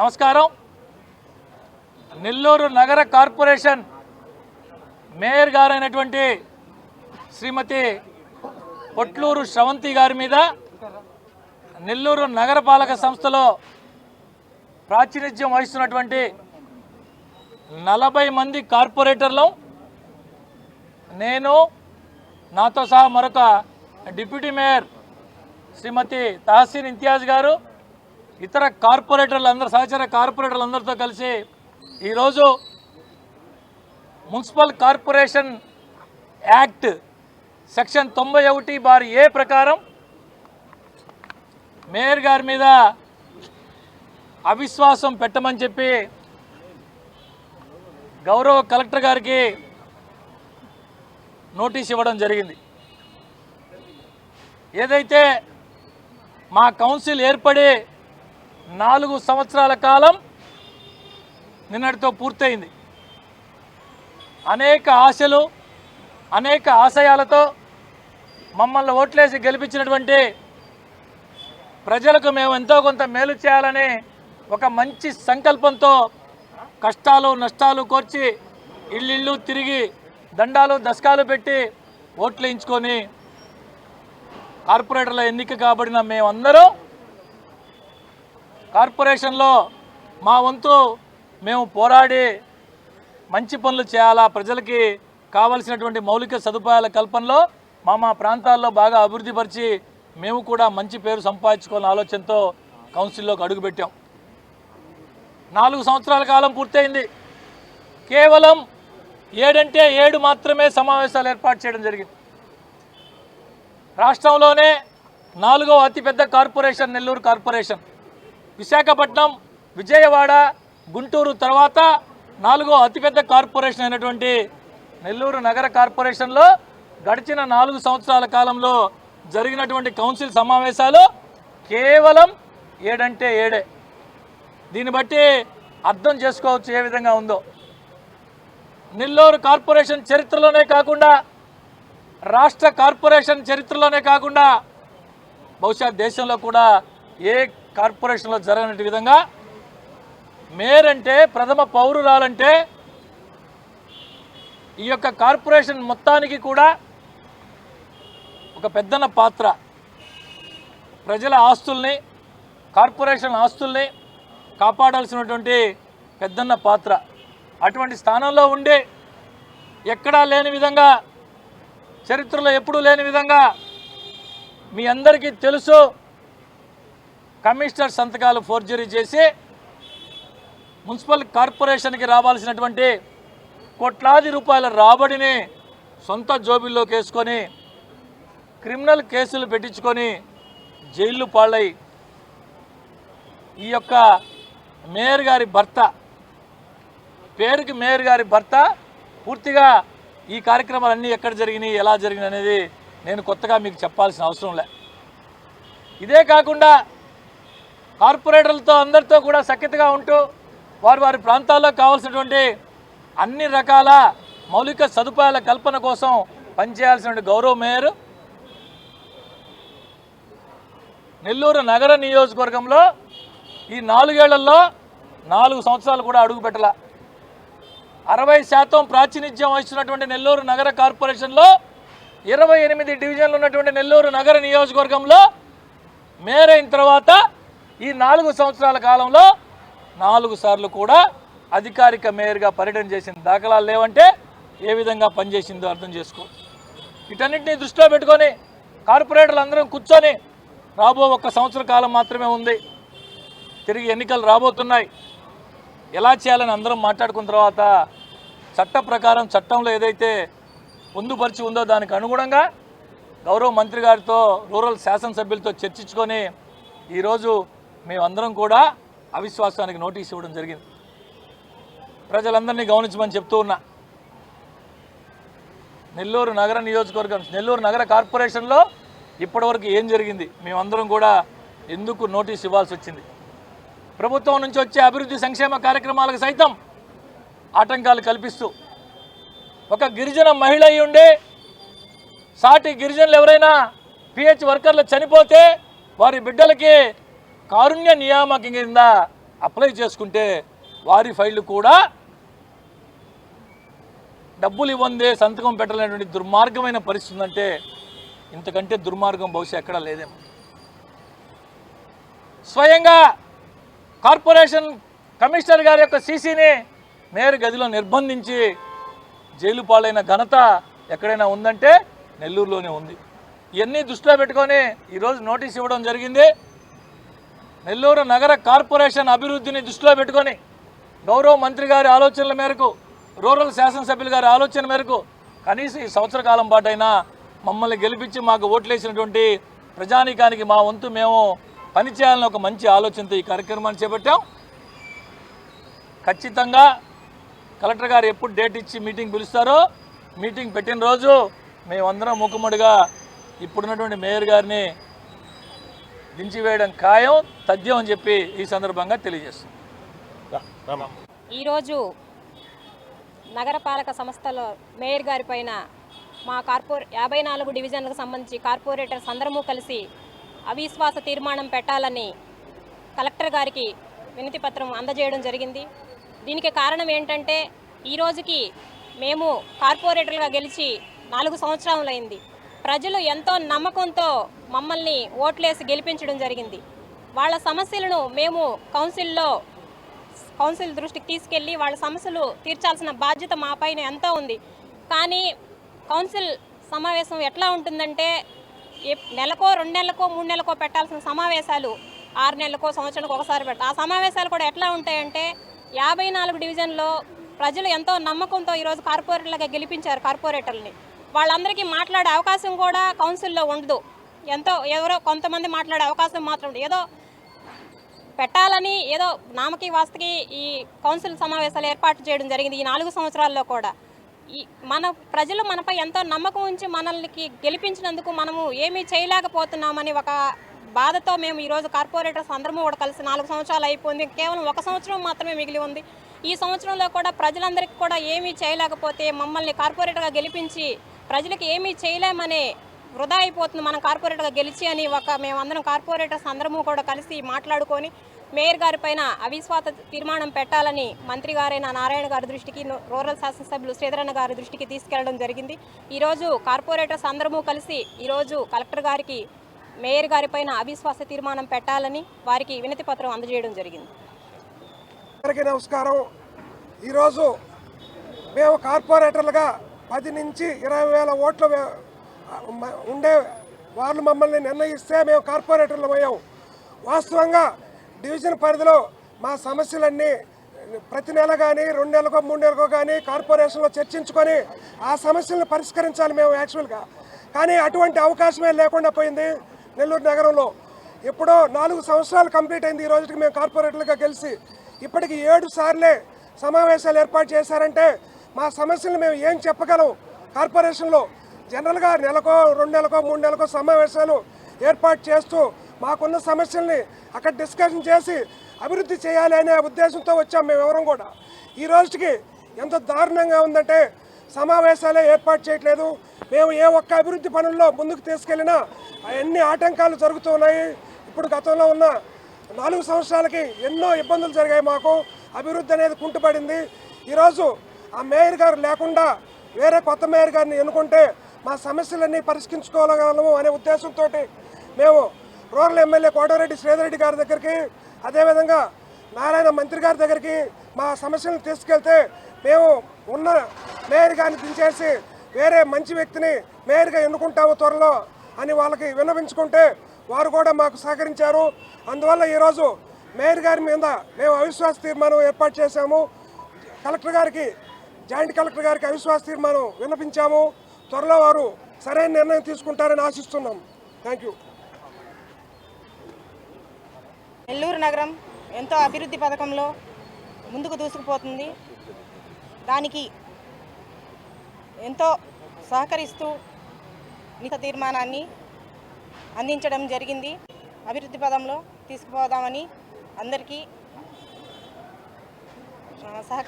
నమస్కారం. నెల్లూరు నగర corporation mayor గారైనటువంటి శ్రీమతి పొట్లూరు శ్రవంతి గారి మీద నెల్లూరు నగరపాలక సంస్థలో ప్రాతినిధ్యం వహిస్తున్నటువంటి 40 మంది కార్పొరేటర్లు, నేను నాతో సహా మరొక డిప్యూటీ మేయర్ శ్రీమతి తహసీన్ ఇంతియాజ్ గారు, ఇతర కార్పొరేటర్లు సహచర కార్పొరేటర్లందరితో కలిసి ఈరోజు municipal corporation act section 91(a) ప్రకారం మేయర్ గారి మీద అవిశ్వాసం పెట్టమని చెప్పి గౌరవ కలెక్టర్ గారికి నోటీస్ ఇవ్వడం జరిగింది. ఏదైతే మా కౌన్సిల్ ఏర్పడి 4 సంవత్సరాల కాలం నిన్నటితో పూర్తయింది. అనేక ఆశలు, అనేక ఆశయాలతో మమ్మల్ని ఓట్లేసి గెలిపించినటువంటి ప్రజలకు మేము ఎంతో కొంత మేలు చేయాలని ఒక మంచి సంకల్పంతో కష్టాలు నష్టాలు కోర్చి ఇల్లు తిరిగి దండాలు దశకాలు పెట్టి ఓట్లు వేయించుకొని కార్పొరేటర్ల ఎన్నిక కాబడిన మేమందరం కార్పొరేషన్లో మా వంతు మేము పోరాడి మంచి పనులు చేయాలా, ప్రజలకి కావలసినటువంటి మౌలిక సదుపాయాల కల్పనలో మా ప్రాంతాల్లో బాగా అభివృద్ధి పరిచి మేము కూడా మంచి పేరు సంపాదించుకోవాలనే ఆలోచనతో కౌన్సిల్లోకి అడుగుపెట్టాం. 4 సంవత్సరాల కాలం పూర్తయింది. కేవలం 7 మాత్రమే సమావేశాలు ఏర్పాటు చేయడం జరిగింది. రాష్ట్రంలోనే 4వ అతిపెద్ద కార్పొరేషన్ నెల్లూరు కార్పొరేషన్. విశాఖపట్నం, విజయవాడ, గుంటూరు తర్వాత 4వ అతిపెద్ద కార్పొరేషన్ అయినటువంటి నెల్లూరు నగర కార్పొరేషన్లో గడిచిన 4 సంవత్సరాల కాలంలో జరిగినటువంటి కౌన్సిల్ సమావేశాలు కేవలం 7. దీన్ని బట్టి అర్థం చేసుకోవచ్చు ఏ విధంగా ఉందో. నెల్లూరు కార్పొరేషన్ చరిత్రలోనే కాకుండా, రాష్ట్ర కార్పొరేషన్ చరిత్రలోనే కాకుండా బహుశా దేశంలో కూడా ఏ కార్పొరేషన్లో జరగని విధంగా మేయర్ అంటే, ప్రథమ పౌరురాలంటే ఈ యొక్క కార్పొరేషన్ మొత్తానికి కూడా ఒక పెద్దన్న పాత్ర. ప్రజల ఆస్తుల్ని, కార్పొరేషన్ ఆస్తుల్ని కాపాడాల్సినటువంటి పెద్దన్న పాత్ర. అటువంటి స్థానంలో ఉండి ఎక్కడా లేని విధంగా, చరిత్రలో ఎప్పుడూ లేని విధంగా మీ అందరికీ తెలుసు, కమిషనర్ సంతకాలు ఫోర్జరీ చేసి మున్సిపల్ కార్పొరేషన్కి రావాల్సినటువంటి కోట్లాది రూపాయల రాబడిని సొంత జోబిల్లోకి వేసుకొని క్రిమినల్ కేసులు పెట్టించుకొని జైళ్ళు పాలై ఈ యొక్క మేయర్ గారి భర్త, పేరుకి మేయర్ గారి భర్త, పూర్తిగా ఈ కార్యక్రమాలన్నీ ఎక్కడ జరిగినాయి, ఎలా జరిగినాయి అనేది నేను కొత్తగా మీకు చెప్పాల్సిన అవసరం లే. ఇదే కాకుండా కార్పొరేటర్లతో అందరితో కూడా సఖ్యతగా ఉంటూ వారి ప్రాంతాల్లో కావాల్సినటువంటి అన్ని రకాల మౌలిక సదుపాయాల కల్పన కోసం పనిచేయాల్సిన గౌరవ మేయర్ నెల్లూరు నగర నియోజకవర్గంలో ఈ 4 ఏళ్లలో 4 సంవత్సరాలు కూడా అడుగుపెట్టల. 60% ప్రాతినిధ్యం వహిస్తున్నటువంటి నెల్లూరు నగర కార్పొరేషన్లో 28 డివిజన్లు ఉన్నటువంటి నెల్లూరు నగర నియోజకవర్గంలో మేయర్ అయిన తర్వాత ఈ 4 సంవత్సరాల కాలంలో 4 సార్లు కూడా అధికారిక మేయర్గా పర్యటన చేసిన దాఖలాలు లేవంటే ఏ విధంగా పనిచేసిందో అర్థం చేసుకో. వీటన్నిటిని దృష్టిలో పెట్టుకొని కార్పొరేటర్లు అందరం కూర్చొని రాబో 1 సంవత్సర కాలం మాత్రమే ఉంది, తిరిగి ఎన్నికలు రాబోతున్నాయి, ఎలా చేయాలని అందరం మాట్లాడుకున్న తర్వాత చట్ట ప్రకారం చట్టంలో ఏదైతే పొందుపరిచి ఉందో దానికి అనుగుణంగా గౌరవ మంత్రి గారితో, రూరల్ శాసనసభ్యులతో చర్చించుకొని ఈరోజు మేమందరం కూడా అవిశ్వాసానికి నోటీస్ ఇవ్వడం జరిగింది. ప్రజలందరినీ గమనించమని చెప్తూ ఉన్నా. నెల్లూరు నగర నియోజకవర్గం, నెల్లూరు నగర కార్పొరేషన్లో ఇప్పటివరకు ఏం జరిగింది, మేమందరం కూడా ఎందుకు నోటీస్ ఇవ్వాల్సి వచ్చింది? ప్రభుత్వం నుంచి వచ్చే అభివృద్ధి సంక్షేమ కార్యక్రమాలకు సైతం ఆటంకాలు కల్పిస్తూ, ఒక గిరిజన మహిళ అయి ఉండే సాటి గిరిజనులు ఎవరైనా పిహెచ్ వర్కర్లు చనిపోతే వారి బిడ్డలకి కారుణ్య నియామకం కింద అప్లై చేసుకుంటే వారి ఫైళ్ళు కూడా డబ్బులు ఇవ్వందే సంతకం పెట్టలేనటువంటి దుర్మార్గమైన పరిస్థితి ఉందంటే ఇంతకంటే దుర్మార్గం బహుశా ఎక్కడా లేదేమో. స్వయంగా కార్పొరేషన్ కమిషనర్ గారి యొక్క సీసీని మేయర్ గదిలో నిర్బంధించి జైలు పాలైన ఘనత ఎక్కడైనా ఉందంటే నెల్లూరులోనే ఉంది. ఇవన్నీ దృష్టిలో పెట్టుకొని ఈరోజు నోటీస్ ఇవ్వడం జరిగింది. నెల్లూరు నగర కార్పొరేషన్ అభివృద్ధిని దృష్టిలో పెట్టుకొని గౌరవ మంత్రి గారి ఆలోచనల మేరకు, రూరల్ శాసనసభ్యులు గారి ఆలోచన మేరకు కనీసం ఈ సంవత్సర కాలం పాటైనా మమ్మల్ని గెలిపించి మాకు ఓట్లేసినటువంటి ప్రజానీకానికి మా వంతు మేము పనిచేయాలని ఒక మంచి ఆలోచనతో ఈ కార్యక్రమాన్ని చేపట్టాం. ఖచ్చితంగా కలెక్టర్ గారు ఎప్పుడు డేట్ ఇచ్చి మీటింగ్ పిలుస్తారో మీటింగ్ పెట్టిన రోజు మేమందరం మూకుమ్మడిగా ఇప్పుడున్నటువంటి మేయర్ గారిని దించివేయడం ఖాయం, తథ్యం అని చెప్పి ఈ సందర్భంగా తెలియజేస్తుంది. ఈరోజు నగరపాలక సంస్థలో మేయర్ గారి పైన మా 54 డివిజన్లకు సంబంధించి కార్పొరేటర్స్ అందరము కలిసి అవిశ్వాస తీర్మానం పెట్టాలని కలెక్టర్ గారికి వినతి పత్రం అందజేయడం జరిగింది. దీనికి కారణం ఏంటంటే ఈ రోజుకి మేము కార్పొరేటర్లుగా గెలిచి 4 సంవత్సరాలైంది. ప్రజలు ఎంతో నమ్మకంతో మమ్మల్ని ఓట్లేసి గెలిపించడం జరిగింది. వాళ్ళ సమస్యలను మేము కౌన్సిల్ దృష్టికి తీసుకెళ్ళి వాళ్ళ సమస్యలు తీర్చాల్సిన బాధ్యత మా పైన ఎంతో ఉంది. కానీ కౌన్సిల్ సమావేశం ఎట్లా ఉంటుందంటే నెలకో 2 నెలలకో 3 నెలలకో పెట్టాల్సిన సమావేశాలు 6 నెలలకో సంవత్సరానికి ఒకసారి పెడతారు. ఆ సమావేశాలు కూడా ఎట్లా ఉంటాయంటే 54 డివిజన్లో ప్రజలు ఎంతో నమ్మకంతో ఈరోజు కార్పొరేటర్లుగా గెలిపించారు కార్పొరేటర్ని. వాళ్ళందరికీ మాట్లాడే అవకాశం కూడా కౌన్సిల్లో ఉండదు. ఎవరో కొంతమంది మాట్లాడే అవకాశం మాత్రం ఉండదు. ఏదో పెట్టాలని ఏదో నామకి వాస్తకి ఈ కౌన్సిల్ సమావేశాలు ఏర్పాటు చేయడం జరిగింది. ఈ 4 సంవత్సరాల్లో కూడా మన ప్రజలు మనపై ఎంతో నమ్మకం ఉంచి మనల్ని గెలిపించినందుకు మనము ఏమీ చేయలేకపోతున్నామని ఒక బాధతో మేము ఈరోజు కార్పొరేటర్స్ అందరము కూడా కలిసి 4 సంవత్సరాలు అయిపోయింది. కేవలం 1 సంవత్సరం మాత్రమే మిగిలి ఉంది. ఈ సంవత్సరంలో కూడా ప్రజలందరికీ కూడా ఏమీ చేయలేకపోతే మమ్మల్ని కార్పొరేటర్గా గెలిపించి ప్రజలకు ఏమీ చేయలేమనే వృధా అయిపోతుంది మనం కార్పొరేటర్గా గెలిచి అని మేమందరం కార్పొరేటర్స్ అందరము కూడా కలిసి మాట్లాడుకొని మేయర్ గారి పైన అవిశ్వాస తీర్మానం పెట్టాలని మంత్రి గారైన నారాయణ గారి దృష్టికి, రూరల్ శాసనసభ్యులు శ్రీధరన్న గారి దృష్టికి తీసుకెళ్లడం జరిగింది. ఈరోజు కార్పొరేటర్స్ అందరము కలిసి ఈరోజు కలెక్టర్ గారికి మేయర్ గారి పైన అవిశ్వాస తీర్మానం పెట్టాలని వారికి వినతి పత్రం అందజేయడం జరిగింది. అందరికీ నమస్కారం. ఈరోజు మేము కార్పొరేటర్లుగా 10 నుంచి 20,000 ఓట్లు ఉండే వాళ్ళు మమ్మల్ని నిర్ణయిస్తే మేము కార్పొరేటర్లు అయ్యాం. వాస్తవంగా డివిజన్ పరిధిలో మా సమస్యలన్నీ ప్రతి నెల కానీ 2 నెలలకో 3 నెలలకో కానీ కార్పొరేషన్లో చర్చించుకొని ఆ సమస్యలను పరిష్కరించాలి మేము యాక్చువల్గా. కానీ అటువంటి అవకాశమే లేకుండా పోయింది నెల్లూరు నగరంలో. ఎప్పుడో 4 సంవత్సరాలు కంప్లీట్ అయింది ఈ రోజుకి మేము కార్పొరేటర్లుగా గెలిచి. ఇప్పటికి 7 సార్లే సమావేశాలు ఏర్పాటు చేశారంటే మా సమస్యలు మేము ఏం చెప్పగలం? కార్పొరేషన్లో జనరల్గా నెలకో 2 నెలలకో 3 నెలలకో సమావేశాలు ఏర్పాటు చేస్తూ మాకున్న సమస్యల్ని అక్కడ డిస్కషన్ చేసి అభివృద్ధి చేయాలి అనే ఉద్దేశంతో వచ్చాం మేము ఎవరం కూడా. ఈ రోజుకి ఎంత దారుణంగా ఉందంటే సమావేశాలే ఏర్పాటు చేయట్లేదు. మేము ఏ ఒక్క అభివృద్ధి పనుల్లో ముందుకు తీసుకెళ్ళినా అన్ని ఆటంకాలు జరుగుతున్నాయి. ఇప్పుడు గతంలో ఉన్న 4 సంవత్సరాలకి ఎన్నో ఇబ్బందులు జరిగాయి. మాకు అభివృద్ధి అనేది కుంటుపడింది. ఈరోజు ఆ మేయర్ గారు లేకుండా వేరే కొత్త మేయర్ గారిని ఎన్నుకుంటే మా సమస్యలన్నీ పరిష్కరించుకోగలము అనే ఉద్దేశంతో మేము రూరల్ ఎమ్మెల్యే కోటరెడ్డి శ్రీధరెడ్డి గారి దగ్గరికి, అదేవిధంగా నారాయణ మంత్రి గారి దగ్గరికి మా సమస్యలను తీసుకెళ్తే మేము ఉన్న మేయర్ గారిని దించేసి వేరే మంచి వ్యక్తిని మేయర్గా ఎన్నుకుంటాము త్వరలో అని వాళ్ళకి విన్నవించుకుంటే వారు కూడా మాకు సహకరించారు. అందువల్ల ఈరోజు మేయర్ గారి మీద మేము అవిశ్వాస తీర్మానం ఏర్పాటు చేశాము. కలెక్టర్ గారికి, జాయింట్ కలెక్టర్ గారికి అవిశ్వాస తీర్మానం విన్నపించాము. త్వరలో వారు సరైన నిర్ణయం తీసుకుంటారని ఆశిస్తున్నాం. Thank you. నెల్లూరు నగరం ఎంతో అభివృద్ధి పథకంలో ముందుకు దూసుకుపోతుంది. దానికి ఎంతో సహకరిస్తూ తీర్మానాన్ని అందించడం జరిగింది. అభివృద్ధి పదంలో తీసుకుపోదామని అందరికీ సహకారం